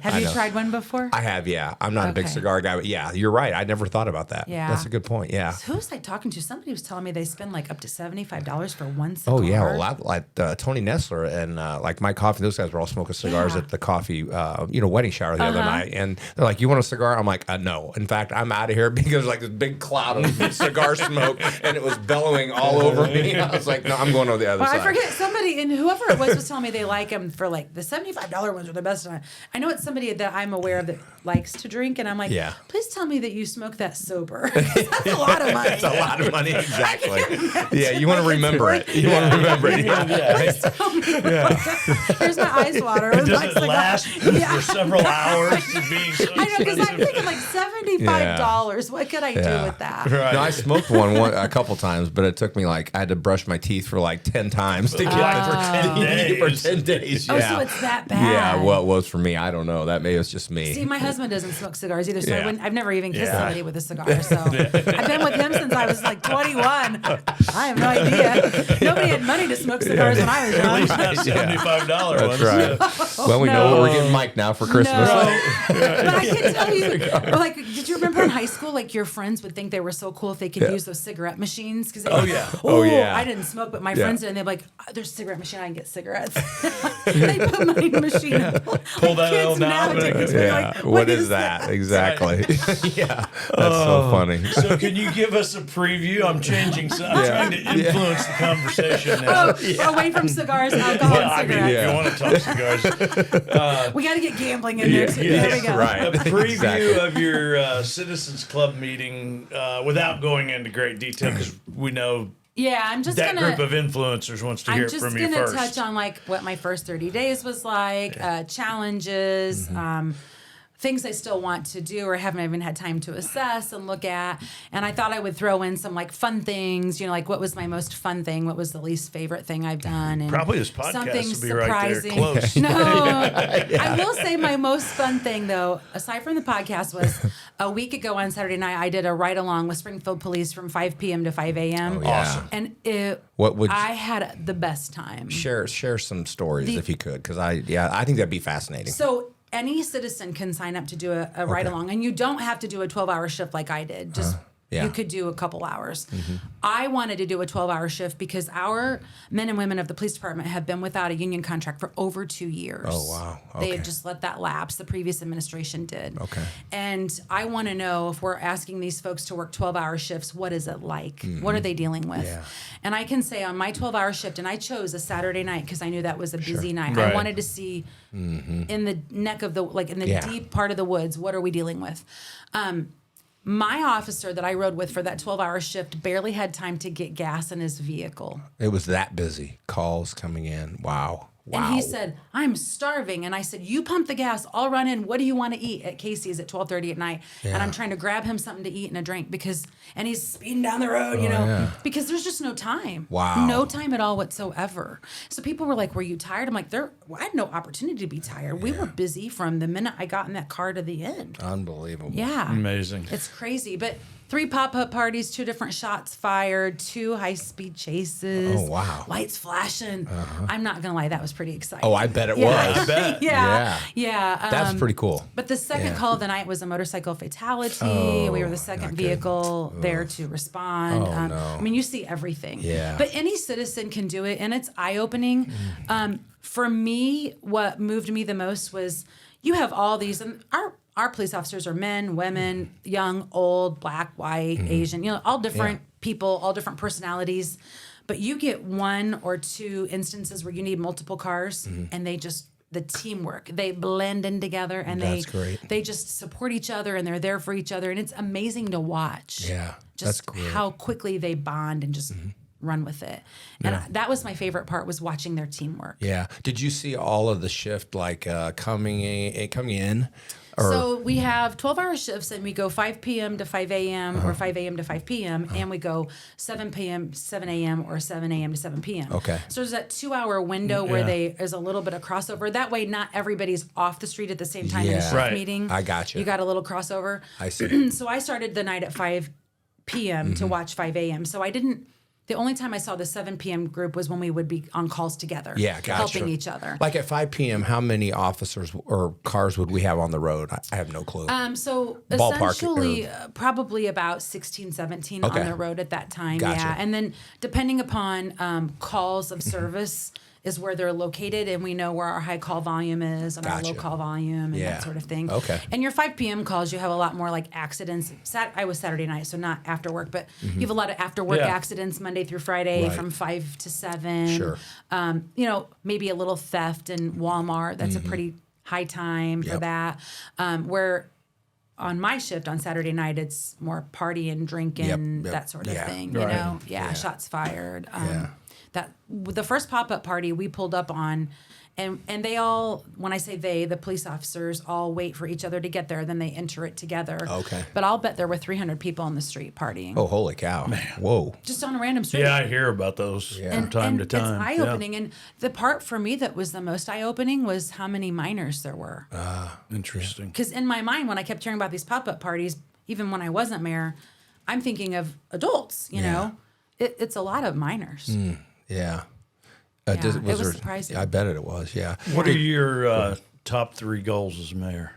Have you tried one before? I have, yeah. I'm not a big cigar guy, but yeah, you're right. I never thought about that. Yeah. That's a good point, yeah. Who was I talking to? Somebody was telling me they spend like up to $75 for one cigar. Oh, yeah. Well, like Tony Nessler and like Mike Coffee, those guys were all smoking cigars at the coffee, wedding shower the other night. And they're like, you want a cigar? I'm like, no. In fact, I'm out of here because like this big cloud of cigar smoke and it was bellowing all over me. I was like, no, I'm going on the other side. I forget somebody, and whoever it was telling me they like them for like the $75 ones are the best. I know it's somebody that I'm aware of that likes to drink, and I'm like, please tell me that you smoke that sober. That's a lot of money. That's a lot of money, exactly. Yeah, you want to remember it. You want to remember it. Please tell me. Here's my ice water. Does it last for several hours of being so I know, because I'm thinking like $75. What could I do with that? Right. No, I smoked one a couple times, but it took me like, I had to brush my teeth for like 10 times to get it for 10 days. Oh, so it's that bad. Yeah, well, it was for me. I don't know. Maybe it's just me. See, my husband doesn't smoke cigars either, so I've never even kissed somebody with a cigar. So I've been with him since I was like 21. I have no idea. Nobody had money to smoke cigars when I was young. At least not $75 ones. That's right. Well, we know what we're getting Mike now for Christmas. No. But I can tell you, like, did you remember in high school, like your friends would think they were so cool if they could use those cigarette machines? Because I didn't smoke, but my friends did, and they'd be like, there's a cigarette machine, I can get cigarettes. They put money in the machine and pull that L down. Like, what is that? Exactly. Yeah. That's so funny. So can you give us a preview? I'm changing. I'm trying to influence the conversation now. Away from cigars, alcohol, and cigarettes. If you want to talk cigars. We got to get gambling in there, too. There we go. Right. A preview of your Citizens Club meeting without going into great detail, because we know I'm just that group of influencers wants to hear from you first. I'm just going to touch on like what my first 30 days was like, challenges, things I still want to do or haven't even had time to assess and look at. And I thought I would throw in some like fun things, like what was my most fun thing? What was the least favorite thing I've done? And probably this podcast would be surprising. Right there close. No, I will say my most fun thing though, aside from the podcast, was a week ago on Saturday night, I did a ride along with Springfield Police from 5 p.m. to 5 a.m. Oh, yeah. And I had the best time. Share some stories if you could, because I think that'd be fascinating. So any citizen can sign up to do a ride along, and you don't have to do a 12-hour shift like I did. Just you could do a couple hours. I wanted to do a 12-hour shift because our men and women of the police department have been without a union contract for over 2 years. Oh, wow. Okay. They had just let that lapse. The previous administration did. Okay. And I want to know, if we're asking these folks to work 12-hour shifts, what is it like? What are they dealing with? Yeah. And I can say on my 12-hour shift, and I chose a Saturday night because I knew that was a busy night. Right. I wanted to see in the neck of the, like in the deep part of the woods, what are we dealing with? My officer that I rode with for that 12-hour shift barely had time to get gas in his vehicle. It was that busy. Calls coming in. Wow. And he said, I'm starving. And I said, you pump the gas. I'll run in. What do you want to eat? At Casey's at 12:30 at night. Yeah. And I'm trying to grab him something to eat and a drink and he's speeding down the road, because there's just no time. Wow. No time at all whatsoever. So people were like, were you tired? I'm like, I had no opportunity to be tired. We were busy from the minute I got in that car to the end. Unbelievable. Yeah. Amazing. It's crazy. But 3 pop-up parties, 2 different shots fired, 2 high-speed chases. Oh, wow. Lights flashing. I'm not going to lie, that was pretty exciting. Oh, I bet it was. I bet. Yeah. That's pretty cool. But the second call of the night was a motorcycle fatality. We were the second vehicle there to respond. No. I mean, you see everything. Yeah. But any citizen can do it, and it's eye-opening. For me, what moved me the most was you have all these, and our police officers are men, women, young, old, black, white, Asian, all different people, all different personalities. But you get one or two instances where you need multiple cars and the teamwork, they blend in together and they just support each other and they're there for each other. And it's amazing to watch. Yeah. Just how quickly they bond and just run with it. And that was my favorite part, was watching their teamwork. Yeah. Did you see all of the shift coming in? So we have 12-hour shifts, and we go 5 p.m. to 5 a.m. or 5 a.m. to 5 p.m. And we go 7 p.m. 7 a.m. or 7 a.m. to 7 p.m. Okay. So there's that 2-hour window where there's a little bit of crossover. That way, not everybody's off the street at the same time in a shift meeting. I got you. You got a little crossover. I see. So I started the night at 5 p.m. to watch 5 a.m. So I didn't. The only time I saw the 7 p.m. group was when we would be on calls together, helping each other. Like at 5 p.m., how many officers or cars would we have on the road? I have no clue. So Ballpark, essentially, probably about 16, 17 on the road at that time. Gotcha. Yeah. And then depending upon calls of service is where they're located, and we know where our high call volume is and our low call volume and that sort of thing. Okay. And your 5 p.m. calls, you have a lot more like accidents. I was Saturday night, so not after work, but you have a lot of after work accidents Monday through Friday from 5 to 7. Sure. Maybe a little theft in Walmart. That's a pretty high time for that. Where on my shift on Saturday night, it's more partying, drinking, that sort of thing. Shots fired. That the first pop-up party we pulled up on, and they all, when I say they, the police officers all wait for each other to get there, then they enter it together. Okay. But I'll bet there were 300 people on the street partying. Oh, holy cow. Man. Whoa. Just on a random street. Yeah, I hear about those from time to time. It's eye-opening. And the part for me that was the most eye-opening was how many minors there were. Interesting. Because in my mind, when I kept hearing about these pop-up parties, even when I wasn't mayor, I'm thinking of adults, you know. It's a lot of minors. Yeah. It was surprising. I bet it was, What are your top 3 goals as mayor?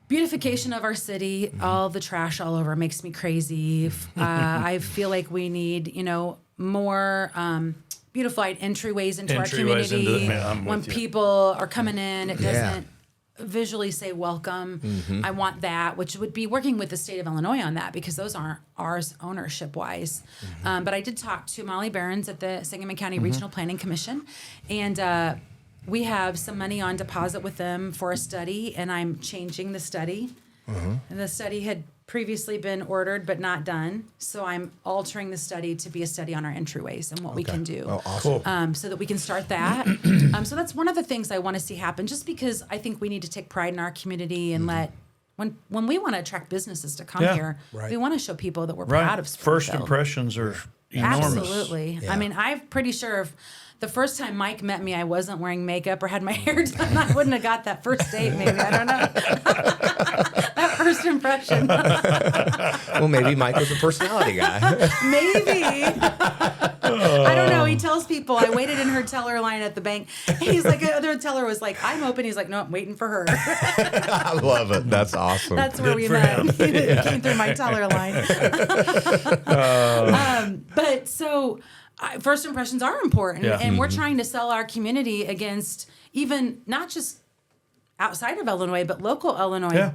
Beautification of our city, all the trash all over makes me crazy. I feel like we need, more beautified entryways into our community. When people are coming in, it doesn't visually say welcome. I want that, which would be working with the state of Illinois on that, because those aren't ours ownership wise. But I did talk to Molly Behrens at the Sangamon County Regional Planning Commission, and we have some money on deposit with them for a study, and I'm changing the study. And the study had previously been ordered but not done, so I'm altering the study to be a study on our entryways and what we can do. Oh, awesome. Cool. So that we can start that. So that's one of the things I want to see happen, just because I think we need to take pride in our community and let, when we want to attract businesses to come here, we want to show people that we're proud of Springfield. First impressions are enormous. Absolutely. I mean, I'm pretty sure if the first time Mike met me, I wasn't wearing makeup or had my hair done, I wouldn't have got that first date, maybe. I don't know. That first impression. Well, maybe Mike was a personality guy. Maybe. I don't know. He tells people, I waited in her teller line at the bank. He's like, the other teller was like, I'm open. He's like, no, I'm waiting for her. I love it. That's awesome. That's where we met. He came through my teller line. But so... first impressions are important, and we're trying to sell our community against even not just outside of Illinois, but local Illinois,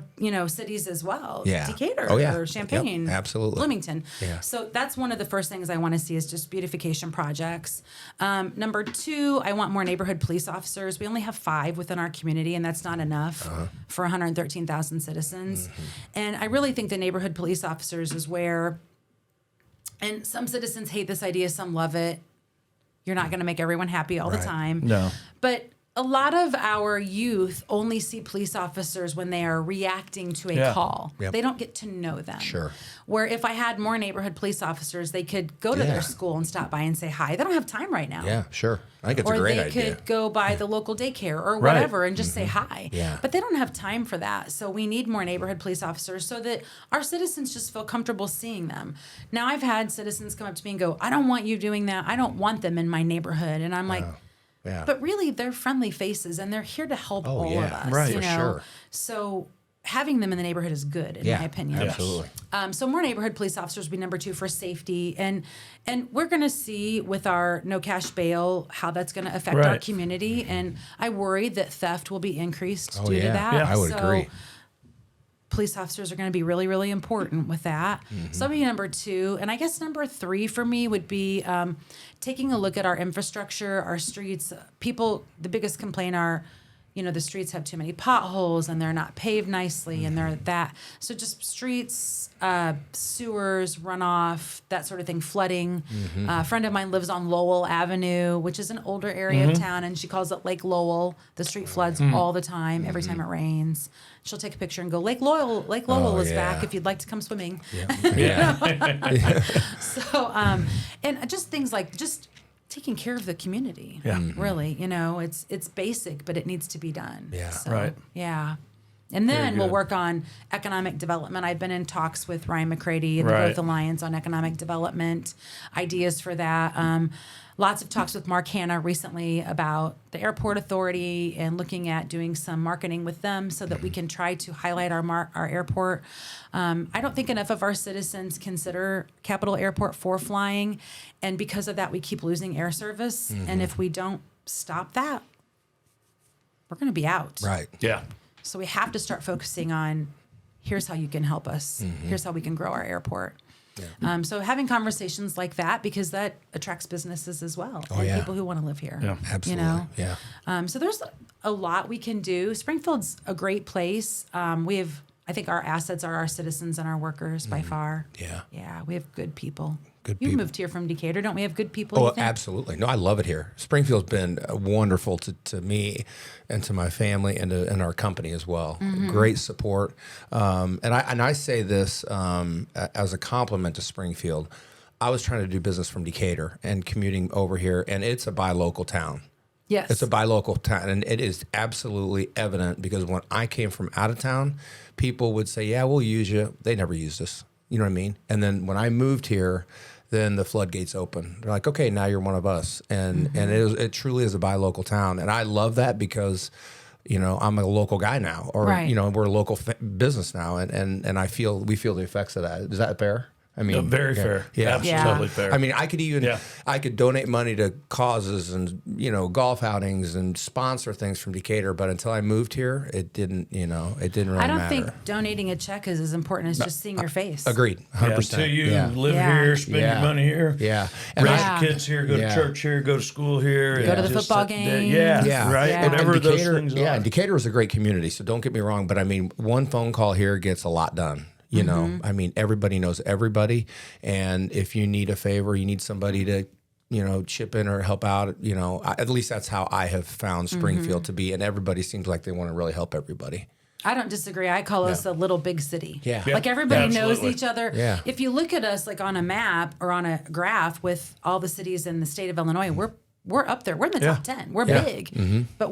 cities as well. Yeah. Decatur or Champaign, absolutely. Bloomington. Yeah. So that's one of the first things I want to see is just beautification projects. Number 2, I want more neighborhood police officers. We only have 5 within our community, and that's not enough for 113,000 citizens. And I really think the neighborhood police officers is where... And some citizens hate this idea, some love it. You're not going to make everyone happy all the time. No. But a lot of our youth only see police officers when they are reacting to a call. Yep. They don't get to know them. Sure. Where if I had more neighborhood police officers, they could go to their school and stop by and say hi. They don't have time right now. Yeah, sure. I think it's a great idea. Or they could go by the local daycare or whatever and just say hi. Yeah. But they don't have time for that. So we need more neighborhood police officers so that our citizens just feel comfortable seeing them. Now, I've had citizens come up to me and go, I don't want you doing that. I don't want them in my neighborhood. And I'm like, but really, they're friendly faces, and they're here to help all of us. Right. You know? Sure. So having them in the neighborhood is good, in my opinion. Absolutely. So more neighborhood police officers would be number 2 for safety. And we're going to see with our no cash bail how that's going to affect our community. And I worry that theft will be increased due to that. Yeah, I would agree. police officers are going to be really, really important with that. So that'd be number 2. And I guess number 3 for me would be taking a look at our infrastructure, our streets. People, the biggest complaint are, the streets have too many potholes and they're not paved nicely and they're that. So just streets, sewers, runoff, that sort of thing, flooding. A friend of mine lives on Lowell Avenue, which is an older area of town, and she calls it Lake Lowell. The street floods all the time, every time it rains. She'll take a picture and go, Lake Lowell is back if you'd like to come swimming. Yeah. So, and just things like just taking care of the community. Yeah. Really, it's basic, but it needs to be done. Yeah. So, Right. Yeah. And then we'll good. work on economic development. I've been in talks with Ryan McCready and the Right. Growth Alliance on economic development, ideas for that. Lots of talks with Mark Hanna recently about the airport authority and looking at doing some marketing with them so that we can try to highlight our airport. I don't think enough of our citizens consider Capital Airport for flying, and because of that, we keep losing air service. And if we don't stop that, we're going to be out. Right. Yeah. So we have to start focusing on, here's how you can help us. Here's how we can grow our airport. Yeah. So having conversations like that, because that attracts businesses as well, and yeah. people who want to live here. Yeah. Absolutely. Yeah. So there's a lot we can do. Springfield's a great place. I think our assets are our citizens and our workers by far. Yeah. Yeah, we have good people. Good You people. moved here from Decatur. Don't we have good people? Oh, you think? absolutely. No, I love it here. Springfield's been wonderful to me and to my family and our company as well. Great support. And I say this as a compliment to Springfield. I was trying to do business from Decatur and commuting over here, and it's a buy local town. Yes. It's a buy local town, and it is absolutely evident because when I came from out of town, people would say, yeah, we'll use you. They never used us. You know what I mean? And then when I moved here, then the floodgates open. They're like, okay, now you're one of us. And it truly is a buy local town. And I love that because, I'm a local guy now, or, Right. We're a local business now. And we feel the effects of that. Is that fair? I mean, Very fair. Yeah. Absolutely fair. I mean, I could donate money to causes and, golf outings and sponsor things from Decatur. But until I moved here, it didn't really matter. I don't think donating a check is as important as just seeing your face. Agreed. 100%. Until you live Yeah. here, spend your money here. Yeah. Raise Yeah. your kids here, go to church here, go to school here. Go to the Just football that- game. Yeah, right. Yeah. Whatever And those Decatur, things are. yeah, and Decatur is a great community, so don't get me wrong, but I mean, one phone call here gets a lot done. I mean, everybody knows everybody, and if you need a favor, you need somebody to, chip in or help out. At least that's how I have found Springfield to be, and everybody seems like they want to really help everybody. I don't disagree. I call us a little big city. Yeah. Like everybody knows Absolutely. each other. Yeah. If you look at us like on a map or on a graph with all the cities in the state of Illinois, we're up there. We're in the top 10. We're big, but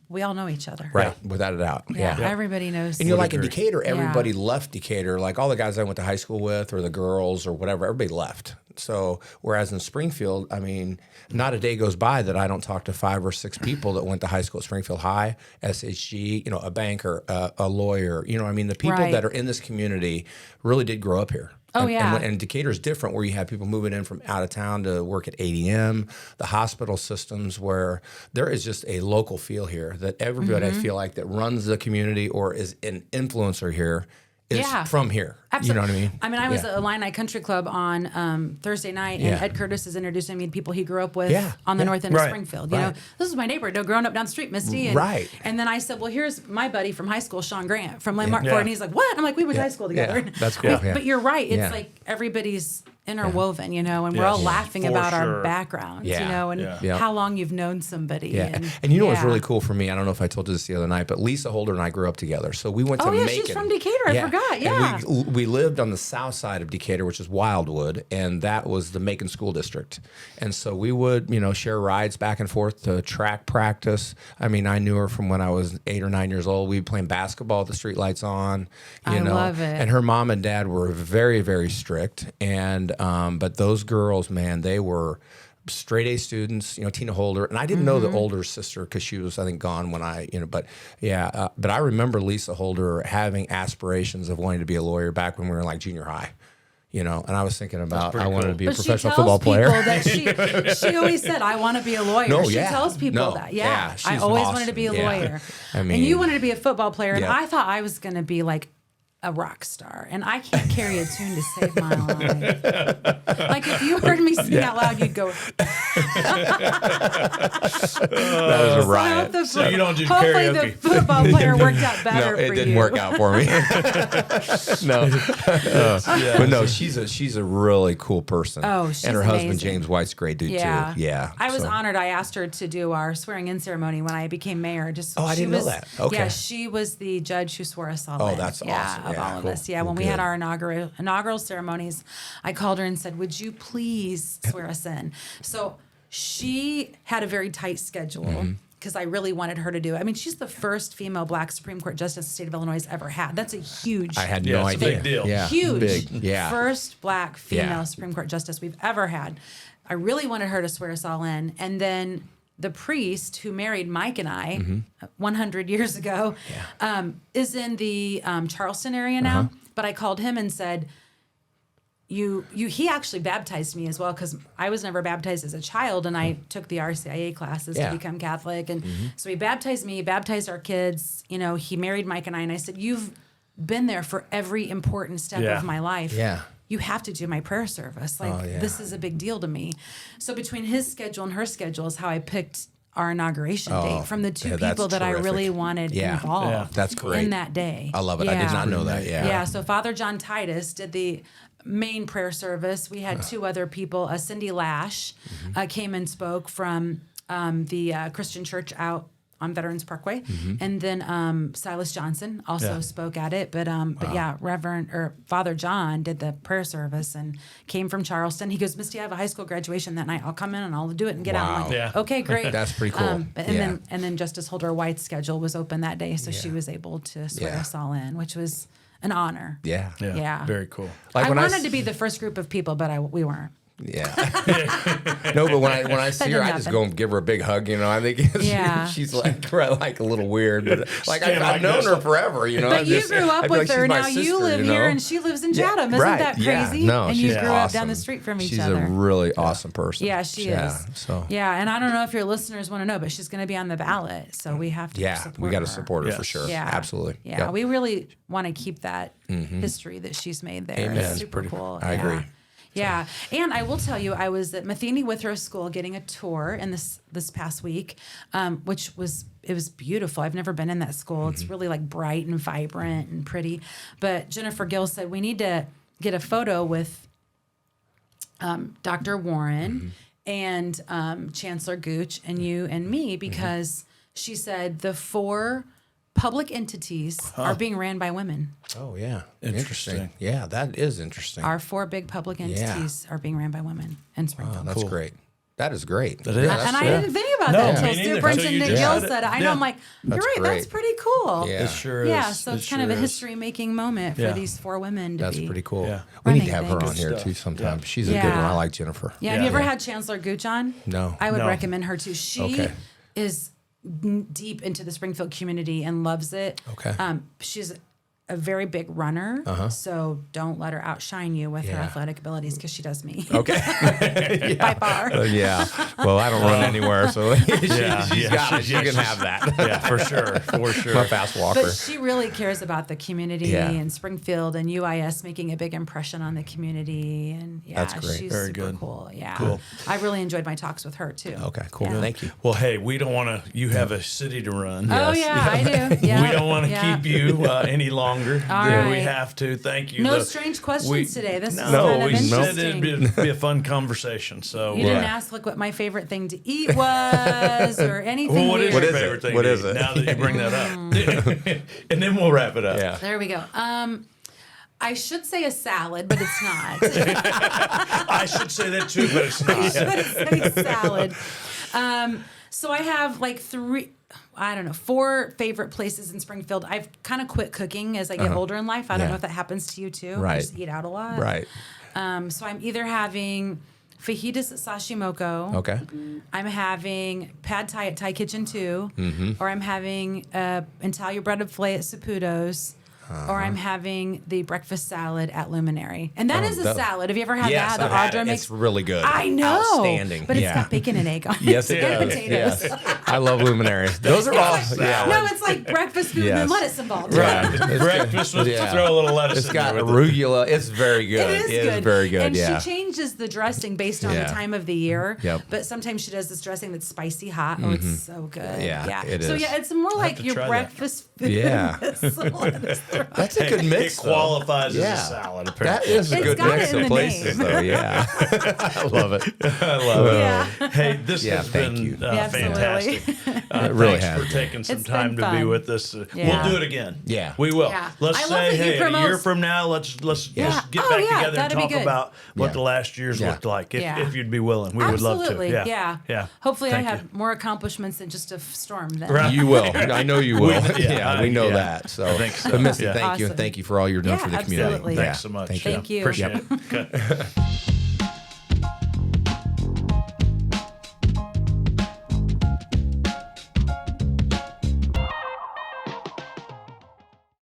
we all know each other. Right, without a doubt. Yeah. Everybody knows. And like in agree. Decatur, everybody left Decatur. Like all the guys I went to high school with, or the girls, or whatever, everybody left. So whereas in Springfield, I mean, not a day goes by that I don't talk to 5 or 6 people that went to high school at Springfield High, SHG, a banker, a lawyer. I mean, the people Right. that are in this community really did grow up here. Oh, And- yeah. And Decatur's different, where you have people moving in from out of town to work at ADM, the hospital systems, where there is just a local feel here that everybody I feel like that runs the community or is an influencer here is from here. Absolutely. You know what I mean? I mean, I was at Illini Country Club on Thursday night, and Ed Curtis is introducing me to people he grew up with on the north end of Right. Springfield. You know, this is my neighbor, growing up down the street, Misty. And, Right. And then I said, well, here's my buddy from high school, Sean Grant from Landmark Yeah. Ford. And he's like, what? I'm like, we went to high school together. Yeah. That's cool. Yeah. But you're right. It's Yeah. like everybody's interwoven, and we're all laughing for about sure. our backgrounds, Yeah. and Yeah. how long you've known somebody. Yeah. And you know what's really cool for me? I don't know if I told you this the other night, but Lisa Holder and I grew up together. So we went to Macon. she's from Decatur. I forgot. Yeah. And we lived on the south side of Decatur, which is Wildwood, and that was the Macon School District. And so we would, share rides back and forth to track practice. I mean, I knew her from when I was 8 or 9 years old. We'd be playing basketball with the streetlights on. I love it. And her mom and dad were very, very strict. And but those girls, man, they were straight A students, Tina Holder. And I didn't know the older sister because she was, I think, gone when but I remember Lisa Holder having aspirations of wanting to be a lawyer back when we were in like junior high. And I was thinking about I wanted to be a But professional she football tells player. people that she always said, I want to be a lawyer. No, she yeah. tells people No, that. yeah, I she's always awesome. wanted to be a Yeah. lawyer. I mean, and you wanted to be a football player, and yeah. I thought I was going to be like a rock star, and I can't carry a tune to save my life. Like if you heard me sing out loud, you'd go. That was a riot. So you don't do hopefully karaoke. the football player worked out better. No, it for didn't you. work out for me. No, but no, she's a really cool person. Oh, she's and her husband amazing. James White's a great dude too. Yeah, I was so. honored. I asked her to do our swearing-in ceremony when I became mayor. I didn't know that. Okay. Yeah, she was the judge who swore us all in. Oh, that's awesome. Of Yeah, all cool. of us. Yeah, Well, when we had good. our inaugural ceremonies, I called her and said, "Would you please swear us in?" So she had a very tight schedule. Because I really wanted her to do it. I mean, she's the first female Black Supreme Court justice the state of Illinois has ever had. That's a huge. I had Yeah, no it's a idea. big deal. Yeah, Huge. big. Yeah, First Black female Yeah. Supreme Court justice we've ever had. I really wanted her to swear us all in. And then the priest who married Mike and I 100 years ago is in the Charleston area now. But I called him and said, he actually baptized me as well, because I was never baptized as a child, and I took the RCIA classes Yeah. to become Catholic. And so he baptized me, baptized our kids. You know, he married Mike and I said, you've been there for every important step Yeah. of my life. Yeah. You have to do my prayer service. Like, this is a big deal to me. So between his schedule and her schedule is how I picked our inauguration date from the two that's people that I really terrific. wanted Yeah. involved. Yeah. That's great. In that day. I love it. I did not know that. Yeah. Yeah. So Father John Titus did the main prayer service. We had two other people. Cindy Lash came and spoke from the Christian church out on Veterans Parkway, and then Silas Johnson also spoke at it. But yeah, Father John did the prayer service and came from Charleston. He goes, Misty, I have a high school graduation that night. I'll come in and I'll do it and get out. I'm like, Yeah. okay, great. That's pretty cool. And then Justice Holder White's schedule was open that day, so she was able to swear us all in, which was an honor. Yeah. Yeah. Very cool. Like I when wanted to be the first group of people, but we weren't. Yeah. No, but when I see her, didn't I just happen. go and give her a big hug. You know, I think Yeah. she's like a little weird, but like Stand I've like known this. her forever. You know, But I you just- grew I up feel with like she's her. my Now you sister, live know? here and she lives in Yeah, Chatham. Isn't right. that Yeah. crazy? No, and you she's grew up down awesome. the street from each She's other. a really awesome person. Yeah, she Yeah, is. so Yeah, and I don't know if your listeners want to know, but she's going to be on the ballot, so we have to support we got to her. support her for Yes. sure. Yeah, Absolutely. Yeah, Yep. we really want to keep that history that she's made there. Amen. It's That's super cool. I agree. Yeah, and I will tell you, I was at Matheny Withrow School getting a tour in this past week, which was beautiful. I've never been in that school. It's really like bright and vibrant and pretty. But Jennifer Gill said we need to get a photo with Dr. Warren and Chancellor Gooch and you and me, because she said the 4 public entities are being ran by women. Oh yeah. Interesting. Yeah, that is interesting. Our 4 big public entities are being ran by women in Springfield. That's great. That is great. That is. And I didn't think about No, that me until neither. Superintendent Until you Gill just said it. I know, Yeah. I'm like, you're That's right, great. that's pretty cool. Yeah. It sure is. Yeah, so it's kind of a sure is. history-making moment for Yeah. these 4 women to That's be. pretty cool. Yeah. We need running to have her things. on here Good too stuff. sometime. Yeah. She's a good one. I like Jennifer. Yeah, have you ever Yeah. had Chancellor Gooch on? No. I would No. recommend her too. She Okay. is deep into the Springfield community and loves it. Okay. She's a very big runner, so don't let her outshine you with her Yeah. athletic abilities, because she does me. Okay. By far. Yeah. Well, I don't run anywhere, so she's yeah, got it. she- She can have that. Yeah, for sure. For sure. I'm a fast walker. But she really cares about the community Yeah. and Springfield and UIS making a big impression on the community. And yeah, That's great. she's Very super good. cool. Yeah. Cool. I really enjoyed my talks with her too. Okay, cool. Yeah. Thank you. Well, hey, we don't want to. You have a city to run. Oh yeah, I do. Yeah. We don't want to keep you any longer All than we right. have to. Thank you. No The- strange questions today. This is No, kind of we said interesting. it'd be a fun conversation. So You didn't ask like what my favorite thing to eat was or anything well, what weird. is What your is it? favorite thing? What to is eat? it? Now that you bring that up, and then we'll wrap it up. Yeah. There we go. I should say a salad, but it's not. I should say that too, but it's not. Say salad. So I have like 4 favorite places in Springfield. I've kind of quit cooking as I get older in life. I don't Yeah. know if that happens to you too. I Right. just eat out a lot. Right. So I'm either having fajitas at Sashimoku. Okay. I'm having pad thai at Thai Kitchen 2. Or I'm having Italian breaded filet at Saputo's. or I'm having the breakfast salad at Luminary. And that is a that- salad. Have you ever had Yes, that? I've had Audra it. makes. It's really good. I know. Outstanding. But it's Yeah. got bacon and egg on it. Yes, it And does. potatoes. Yes. I love Luminary. Those are all. Yeah. No, it's like breakfast food and Yes. then lettuce involved. Right. Breakfast with Yeah. throw a little lettuce It's in got there with it. arugula. It's very good. It is good. very good. And yeah. she changes the dressing based on Yeah. the time of the year. Yep. But sometimes she does this dressing that's spicy hot. Oh, it's so good. Yeah, it So is. yeah, it's more like to your try that. breakfast food. Yeah. with some lettuce thrown. That's a good mix. It though. qualifies Yeah. as a salad, That apparently. is a It's good got mix it in of the places, name. though. Yeah. I love it. I love it. Yeah. Hey, this Yeah, has thank been you. Absolutely. fantastic. It really thanks has for been. taking some It's time been to be fun. with us. Yeah. We'll do it again. Yeah. We will. Yeah. Let's I love say, that you hey, a promote- year from now, let's just get Oh, back yeah, together and that'd be talk good. about what Yeah. the last year's Yeah. looked like. Yeah. If you'd be willing, we would love to. Absolutely. Yeah. Yeah. Hopefully, Thank I have you. more accomplishments than just a storm. Then. Right. You will. I know you will. yeah, we know yeah. that. So, I think so. But Misty, Yeah. thank you, and Awesome. thank you for all you're doing Yeah, for the community. absolutely. Thanks so much. Thank you. Thank you. Appreciate it. Okay.